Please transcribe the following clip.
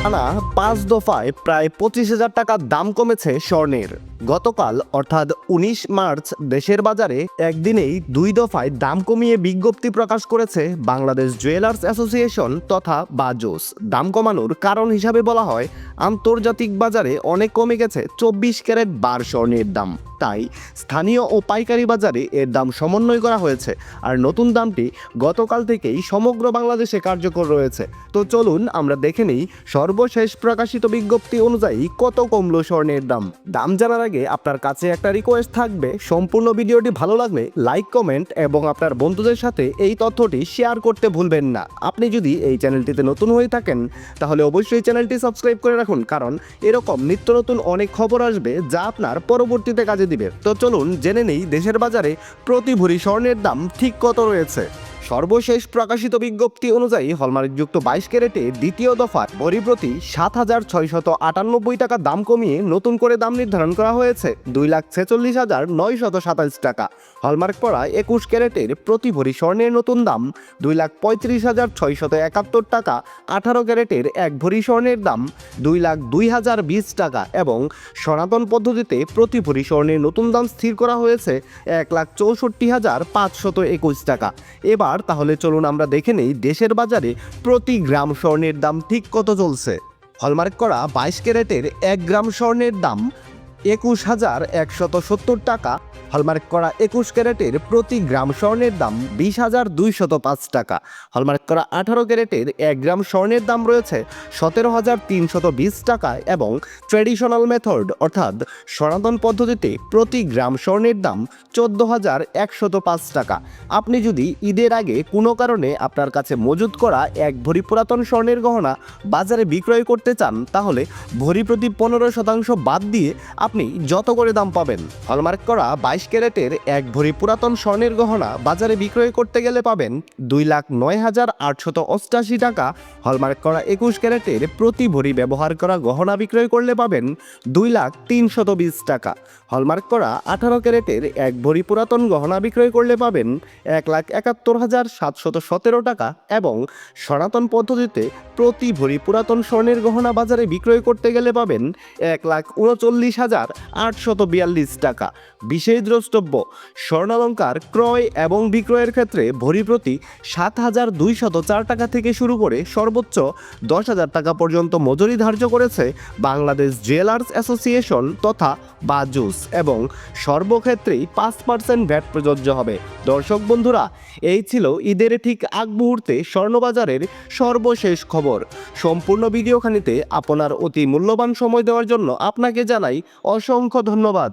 টানা 5 দফায় প্রায় 25,000 টাকা দাম কমেছে স্বর্ণের। গতকাল অর্থাৎ 19 মার্চ দেশের বাজারে একদিনেই 2 দফায় দাম কমিয়ে বিজ্ঞপ্তি প্রকাশ করেছে বাংলাদেশ জুয়েলার্স অ্যাসোসিয়েশন তথা বাজুস। দাম কমানোর কারণ হিসাবে বলা হয়, আন্তর্জাতিক বাজারে অনেক কমে গেছে 24 ক্যারেট বার স্বর্ণের দাম, তাই স্থানীয় ও পাইকারি বাজারে এর দাম সমন্বয় করা হয়েছে। আর নতুন দামটি গতকাল থেকেই সমগ্র বাংলাদেশে কার্যকর রয়েছে। তো চলুন আমরা দেখে নিই সর্বশেষ প্রকাশিত বিজ্ঞপ্তি অনুযায়ী কত কমলো স্বর্ণের দাম। জানার আগে আপনার কাছে একটা রিকোয়েস্ট থাকবে, সম্পূর্ণ ভিডিওটি ভালো লাগলে লাইক, কমেন্ট এবং আপনার বন্ধুদের সাথে এই তথ্যটি শেয়ার করতে ভুলবেন না। আপনি যদি এই চ্যানেলটিতে নতুন হয়ে থাকেন তাহলে অবশ্যই চ্যানেলটি সাবস্ক্রাইব করে রাখুন, কারণ এরকম নিত্য নতুন অনেক খবর আসবে যা আপনার পরবর্তীতে কাজে দিবে। তো চলুন জেনে নেই দেশের বাজারে প্রতি ভরি স্বর্ণের দাম ঠিক কত রয়েছে। সর্বশেষ প্রকাশিত বিজ্ঞপ্তি অনুযায়ী হলমার্কযুক্ত 22 ক্যারেটে দ্বিতীয় দফার ভরি প্রতি 7,698 টাকা দাম কমিয়ে নতুন করে দাম নির্ধারণ করা হয়েছে 2,46,927 টাকা। হলমার্ক পড়া 21 ক্যারেটের প্রতি ভরি স্বর্ণের নতুন দাম 2,35,671 টাকা। 18 ক্যারেটের এক ভরি স্বর্ণের দাম 2,02,020 টাকা এবং সনাতন পদ্ধতিতে প্রতি ভরি স্বর্ণের নতুন দাম স্থির করা হয়েছে 1,64,521 টাকা। এবার তাহলে চলুন আমরা দেখে নেই দেশের বাজারে প্রতি গ্রাম স্বর্ণের দাম ঠিক কত চলছে। হলমার্ক করা 22 ক্যারেটের 1 গ্রাম স্বর্ণের দাম 21,170 টাকা। হলমার্ক করা 21 ক্যারেটের প্রতি গ্রাম স্বর্ণের দাম 20,205 টাকা। হলমার্ক করা 18 ক্যারেটের 1 গ্রাম স্বর্ণের দাম রয়েছে 17,320 টাকা এবং ট্র্যাডিশনাল মেথড অর্থাৎ সনাতন পদ্ধতিতে প্রতি গ্রাম স্বর্ণের দাম 14,105 টাকা। আপনি যদি ঈদের আগে কোনো কারণে আপনার কাছে মজুত করা এক ভরি পুরাতন স্বর্ণের গহনা বাজারে বিক্রয় করতে চান, তাহলে ভরি প্রতি 15% বাদ দিয়ে আপনি যত করে দাম পাবেন। হলমার্ক করা 22 ক্যারেটের এক ভরি পুরাতন স্বর্ণের গহনা বাজারে বিক্রয় করতে গেলে পাবেন 2,09,888 টাকা। হলমার্ক করা 21 ক্যারেটের প্রতি ভরি ব্যবহার করা গহনা বিক্রয় করলে পাবেন 2,03,20 টাকা। হলমার্ক করা 18 ক্যারেটের এক ভরি পুরাতন গহনা বিক্রয় করলে পাবেন 1,71,717 টাকা এবং সনাতন পদ্ধতিতে প্রতি ভরি পুরাতন স্বর্ণের গহনা বাজারে বিক্রয় করতে গেলে পাবেন 1,39,842 টাকা। বিশেষ দ্রষ্টব্য, স্বর্ণালঙ্কার ক্রয় এবং বিক্রয়ের ক্ষেত্রে ভরি প্রতি 7,204 টাকা থেকে শুরু করে সর্বোচ্চ 10,000 টাকা পর্যন্ত মজুরি ধার্য করেছে বাংলাদেশ জুয়েলার্স অ্যাসোসিয়েশন তথা বাজুস এবং সর্বক্ষেত্রেই 5% ভ্যাট প্রযোজ্য হবে। দর্শক বন্ধুরা, এই ছিল ঈদের ঠিক আগ মুহূর্তে স্বর্ণবাজারের সর্বশেষ খবর। সম্পূর্ণ ভিডিওখানিতে আপনার অতি মূল্যবান সময় দেওয়ার জন্য আপনাকে জানাই অসংখ্য ধন্যবাদ।